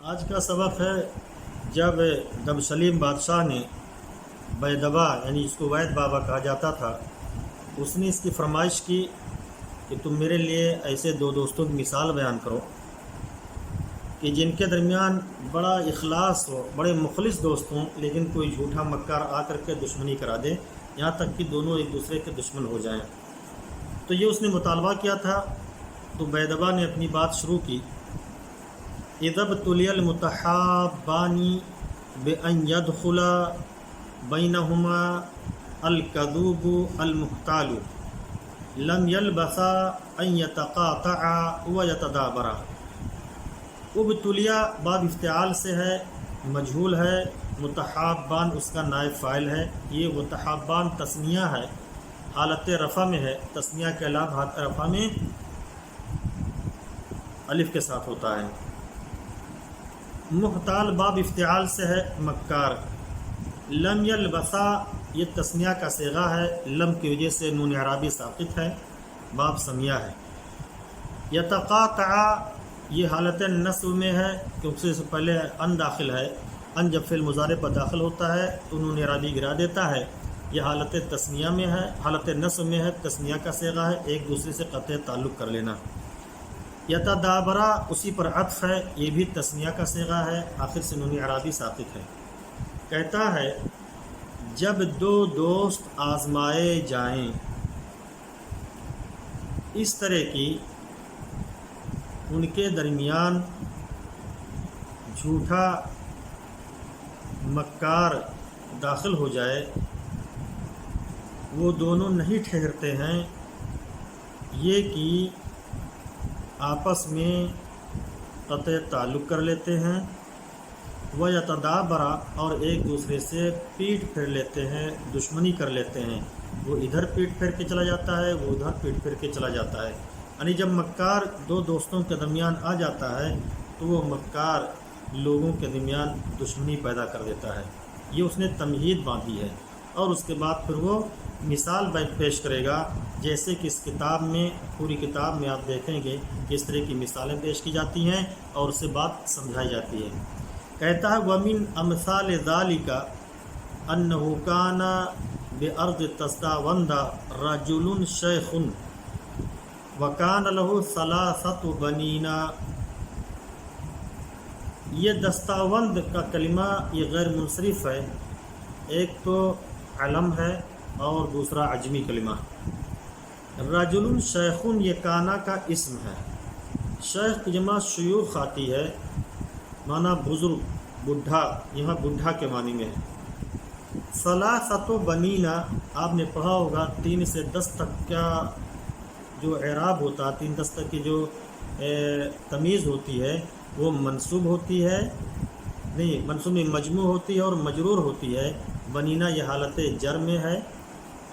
آج کا سبق ہے جب دبسلیم بادشاہ نے بیدبا یعنی اس کو وید بابا کہا جاتا تھا، اس نے اس کی فرمائش کی کہ تم میرے لیے ایسے دو دوستوں کی مثال بیان کرو کہ جن کے درمیان بڑا اخلاص ہو، بڑے مخلص دوست ہوں، لیکن کوئی جھوٹا مکار آ کر کے دشمنی کرا دے، یہاں تک کہ دونوں ایک دوسرے کے دشمن ہو جائیں۔ تو یہ اس نے مطالبہ کیا تھا۔ تو بیدبا نے اپنی بات شروع کی، اذا ابتلی المتحابان بان يدخل بینہما الکذوب المحتال لم یلبثا ان یتقاطعا ویتدابرا۔ ابتلیا باب افتعال سے ہے، مجہول ہے، متحابان اس کا نائب فاعل ہے۔ یہ متحابان تثنیہ ہے، حالت رفع میں ہے۔ تثنیہ کے علاوہ حالت رفع میں الف کے ساتھ ہوتا ہے۔ محتال باب افتعال سے ہے، مکار۔ لم یلبثا یہ تثنیہ کا صیغہ ہے، لم کی وجہ سے نون اعرابی ساقط ہے، باب سمیہ ہے۔ یتقاطع یہ حالت نصب میں ہے کیونکہ اس سے پہلے ان داخل ہے۔ ان جب فعل مضارع پر داخل ہوتا ہے تو نون اعرابی گرا دیتا ہے۔ یہ حالت تثنیہ میں ہے، حالت نصب میں ہے، تثنیہ کا صیغہ ہے، ایک دوسرے سے قطع تعلق کر لینا۔ یتدابرا اسی پر عطف ہے، یہ بھی تثنیہ کا صیغہ ہے، آخر سے نون اعرابی ساقط ہے۔ کہتا ہے جب دو دوست آزمائے جائیں اس طرح کی ان کے درمیان جھوٹا مکار داخل ہو جائے، وہ دونوں نہیں ٹھہرتے ہیں یہ کہ آپس میں قطع تعلق کر لیتے ہیں، وہ یتدابرا اور ایک دوسرے سے پیٹ پھیر لیتے ہیں، دشمنی کر لیتے ہیں۔ وہ ادھر پیٹ پھیر کے چلا جاتا ہے، وہ ادھر پیٹ پھیر کے چلا جاتا ہے۔ یعنی جب مکار دو دوستوں کے درمیان آ جاتا ہے تو وہ مکار لوگوں کے درمیان دشمنی پیدا کر دیتا ہے۔ یہ اس نے تمہید باندھی ہے، اور اس کے بعد پھر وہ مثال پیش کرے گا، جیسے کہ اس کتاب میں، پوری کتاب میں آپ دیکھیں گے کہ اس طرح کی مثالیں پیش کی جاتی ہیں اور اس سے بات سمجھائی جاتی ہے۔ کہتا ہے وَمِنْ أَمْثَالِ ذَلِكَ أَنَّهُ كَانَ بِأَرْضِ تَسْدَاوَنْدَ رَجُلٌ شَيْخٌ وَكَانَ لَهُ ثَلَاثَةُ بَنِينَ۔ یہ دستاوند کا کلمہ یہ غیر منصرف ہے، ایک تو علم ہے اور دوسرا عجمی کلمہ۔ رجل شیخ یہ کانا کا اسم ہے، شیخ کی جمع شیوخ آتی ہے، معنی بزرگ، بڈھا، یہاں بڈھا کے معنی میں ہے۔ ثلاثۃ بنینا آپ نے پڑھا ہوگا 3 سے 10 تک کا جو اعراب ہوتا ہے، 3 10 تک کی جو تمیز ہوتی ہے وہ منصوب ہوتی ہے، نہیں منصوب میں مجموع ہوتی ہے اور مجرور ہوتی ہے۔ بنینا یہ حالت جر میں ہے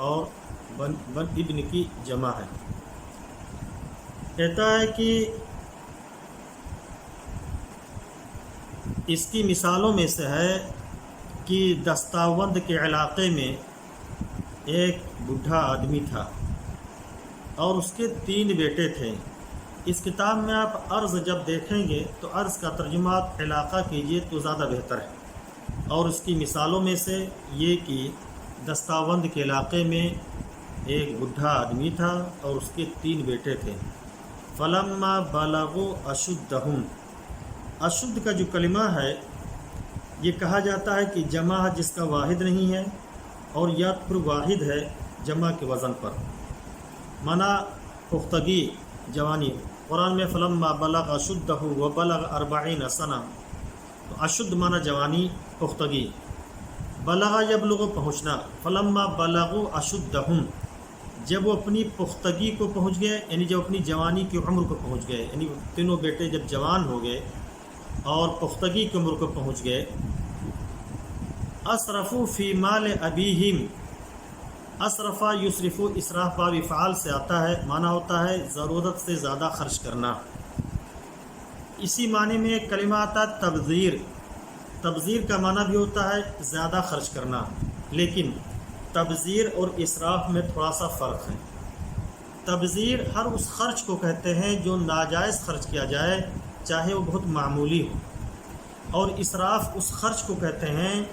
اور بن ابن کی جمع ہے۔ کہتا ہے کہ اس کی مثالوں میں سے ہے کہ دستاوند کے علاقے میں ایک بوڑھا آدمی تھا اور اس کے 3 بیٹے تھے۔ اس کتاب میں آپ عرض جب دیکھیں گے تو عرض کا ترجمہ آپ علاقہ کیجئے تو زیادہ بہتر ہے، اور اس کی مثالوں میں سے یہ کہ دستاوند کے علاقے میں ایک بوڑھا آدمی تھا اور اس کے 3 بیٹے تھے۔ فلما بلغوا اشدہم، اشد کا جو کلمہ ہے یہ کہا جاتا ہے کہ جمع جس کا واحد نہیں ہے، اور یا پھر واحد ہے جمع کے وزن پر، معنی پختگی، جوانی۔ قرآن میں فلما بلغ اشدہ وبلغ 40 سنہ، تو اشد معنی جوانی، پختگی، بلغ یبلغ پہنچنا۔ فلما بلغوا اشدہم جب وہ اپنی پختگی کو پہنچ گئے، یعنی جب اپنی جوانی کی عمر کو پہنچ گئے، یعنی تینوں بیٹے جب جوان ہو گئے اور پختگی کی عمر کو پہنچ گئے، اسرفوا فی مال ابیہم، اسرفا یسرفو اسراف باب افعال سے آتا ہے، معنی ہوتا ہے ضرورت سے زیادہ خرچ کرنا۔ اسی معنی میں ایک کلمہ آتا ہے تبذیر، تبذیر کا معنی بھی ہوتا ہے زیادہ خرچ کرنا، لیکن تبذیر اور اسراف میں تھوڑا سا فرق ہے۔ تبذیر ہر اس خرچ کو کہتے ہیں جو ناجائز خرچ کیا جائے، چاہے وہ بہت معمولی ہو، اور اسراف اس خرچ کو کہتے ہیں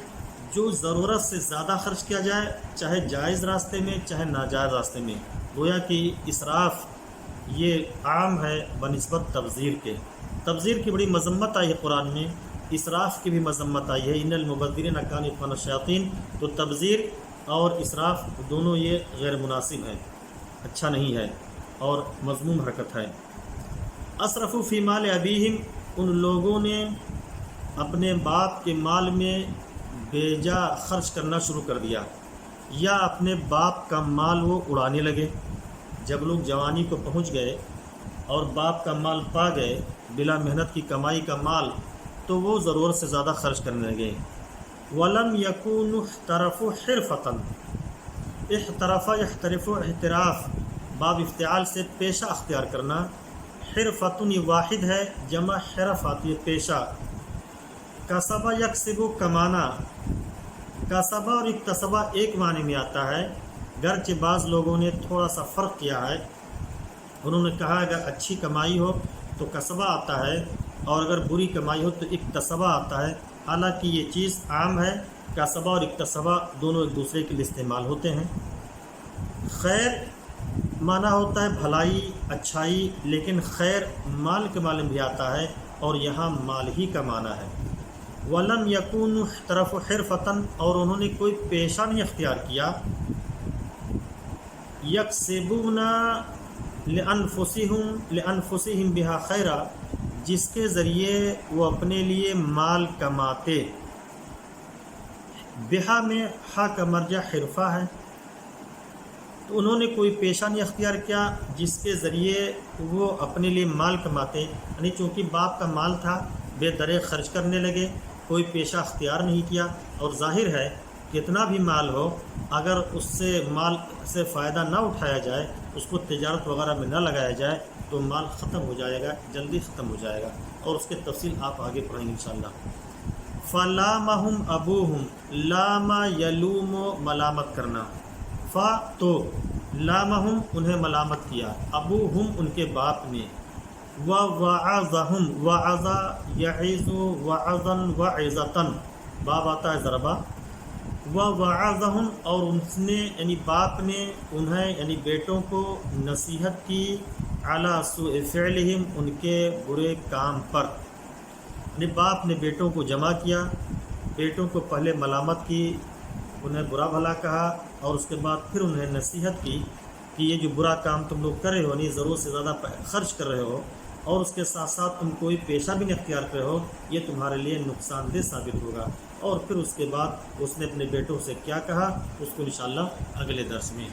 جو ضرورت سے زیادہ خرچ کیا جائے، چاہے جائز راستے میں چاہے ناجائز راستے میں۔ گویا کہ اسراف یہ عام ہے بنسبت تبذیر کے۔ تبذیر کی بڑی مذمت آئی ہے قرآن میں، اسراف کی بھی مذمت آئی ہے، ان المبذرین کانوا اخوان الشیاطین۔ تو تبذیر اور اسراف دونوں یہ غیر مناسب ہے، اچھا نہیں ہے اور مذموم حرکت ہے۔ اسرفوا فی مال ابیہم، ان لوگوں نے اپنے باپ کے مال میں بیجا خرچ کرنا شروع کر دیا، یا اپنے باپ کا مال وہ اڑانے لگے۔ جب لوگ جوانی کو پہنچ گئے اور باپ کا مال پا گئے، بلا محنت کی کمائی کا مال، تو وہ ضرورت سے زیادہ خرچ کرنے لگے۔ وَلَمْ يَكُونُوا احْتَرَفُوا حِرْفَةً، احترف یحترف احتراف باب افتعال سے پیشہ اختیار کرنا، حرفتن یہ واحد ہے، جمع حرف آتی ہے پیشہ۔ کسبہ یکسب کمانا، کسبہ اور اکتسبہ ایک معنی میں آتا ہے، گرچہ بعض لوگوں نے تھوڑا سا فرق کیا ہے، انہوں نے کہا اگر اچھی کمائی ہو تو کسبہ آتا ہے اور اگر بری کمائی ہو تو اکتسبہ آتا ہے، حالانکہ یہ چیز عام ہے، کسبہ اور اکتسبہ دونوں ایک دوسرے کے لیے استعمال ہوتے ہیں۔ خیر معنی ہوتا ہے بھلائی اچھائی، لیکن خیر مال کے معنی بھی آتا ہے اور یہاں مال ہی کا معنی ہے۔ وَلَمْ يَكُونُوا احْتَرَفُوا حِرْفَةً، اور انہوں نے کوئی پیشہ نہیں اختیار کیا، یکسبون لِأَنفُسِهِمْ بِهَا خَيْرًا، جس کے ذریعے وہ اپنے لیے مال کماتے۔ بہا میں ہا کا مرجع حرفہ ہے، تو انہوں نے کوئی پیشہ نہیں اختیار کیا جس کے ذریعے وہ اپنے لیے مال کماتے، یعنی چونکہ باپ کا مال تھا بے درے خرچ کرنے لگے، کوئی پیشہ اختیار نہیں کیا۔ اور ظاہر ہے کتنا بھی مال ہو، اگر اس سے مال سے فائدہ نہ اٹھایا جائے، اس کو تجارت وغیرہ میں نہ لگایا جائے تو مال ختم ہو جائے گا، جلدی ختم ہو جائے گا، اور اس کی تفصیل آپ آگے پڑھیں گے انشاءاللہ۔ فَلَامَهُمْ أَبُوهُمْ، لَامَ یلوم، ملامت کرنا، فا تو لامہم انہیں ملامت کیا، ابوہم ان کے باپ نے، وَوَعَظَهُمْ، وَعَظَ یعظ وعظًا وعظةً، باب آتا ہے ضربہ، وَوَعَظَهُمْ، اور اس نے یعنی باپ نے انہیں یعنی بیٹوں کو نصیحت کی، علی سوء فعلہم، ان کے برے کام پر، یعنی باپ نے بیٹوں کو جمع کیا، بیٹوں کو پہلے ملامت کی، انہیں برا بھلا کہا، اور اس کے بعد پھر انہیں نصیحت کی کہ یہ جو برا کام تم لوگ کر رہے ہو، نہیں ضرورت سے زیادہ خرچ کر رہے ہو، اور اس کے ساتھ ساتھ تم کوئی پیشہ بھی نہیں اختیار کر رہے ہو، یہ تمہارے لیے نقصان دہ ثابت ہوگا۔ اور پھر اس کے بعد اس نے اپنے بیٹوں سے کیا کہا، اس کو انشاءاللہ اگلے درس میں